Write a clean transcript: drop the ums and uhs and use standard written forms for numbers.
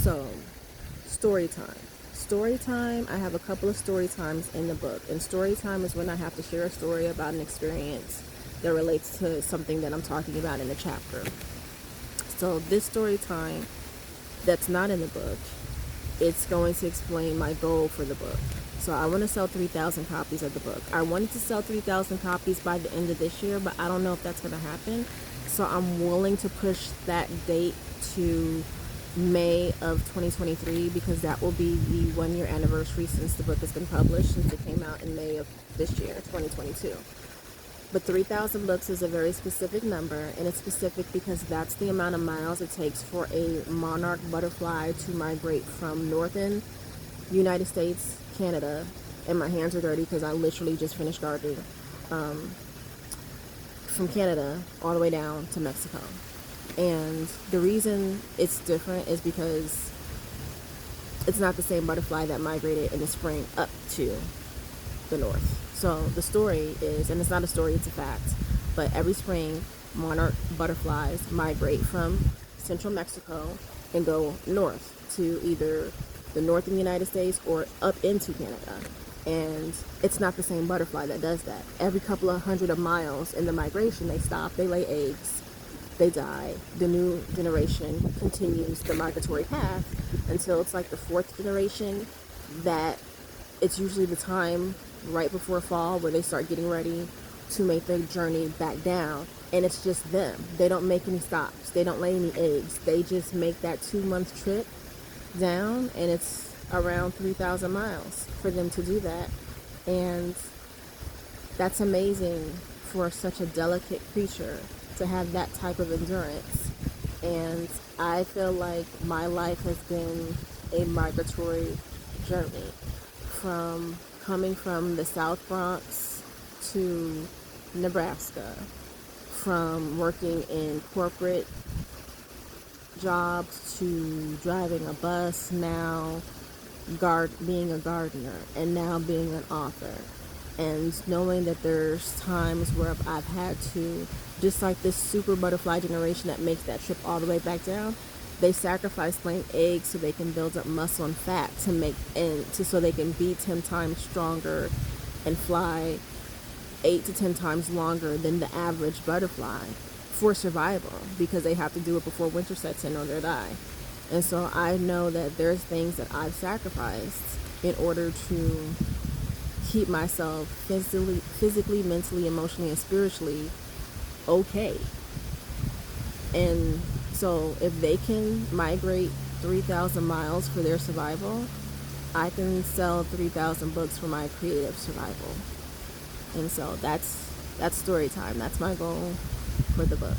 So, story time. Story time, I have a couple of story times in the book. And story time is when I have to share a story about an experience that relates to something that I'm talking about in the chapter. So, this story time that's not in the book, it's going to explain my goal for the book. So I want to sell 3,000 copies of the book. I wanted to sell 3,000 copies by the end of this year, but I don't know if that's going to happen. So I'm willing to push that date to May of 2023 because that will be the 1 year anniversary since the book has been published, since it came out in May of this year, 2022. But 3,000 books is a very specific number, and it's specific because that's the amount of miles it takes for a monarch butterfly to migrate from northern United States, Canada, and my hands are dirty because I literally just finished gardening, from Canada all the way down to Mexico. And the reason it's different is because it's not the same butterfly that migrated in the spring up to the north. So the story is, and it's not a story, it's a fact, but every spring monarch butterflies migrate from central Mexico and go north to either the northern United States or up into Canada. And it's not the same butterfly that does that. Every couple of hundred of miles in the migration, they stop, they lay eggs, they die. The new generation continues the migratory path until it's like the fourth generation, that it's usually the time right before fall where they start getting ready to make their journey back down. And it's just them. They don't make any stops. They don't lay any eggs. They just make that 2-month trip down, and it's around 3,000 miles for them to do that. And that's amazing for such a delicate creature to have that type of endurance. And I feel like my life has been a migratory journey, from coming from the South Bronx to Nebraska, from working in corporate jobs to driving a bus, now being a gardener, and now being an author. And knowing that there's times where I've had to, just like this super butterfly generation that makes that trip all the way back down, they sacrifice laying eggs so they can build up muscle and fat so they can be 10 times stronger and fly 8 to 10 times longer than the average butterfly for survival, because they have to do it before winter sets in or they'll die. And so I know that there's things that I've sacrificed in order to keep myself physically, mentally, emotionally, and spiritually okay. And so if they can migrate 3,000 miles for their survival, I can sell 3,000 books for my creative survival. And so that's story time. That's my goal for the book.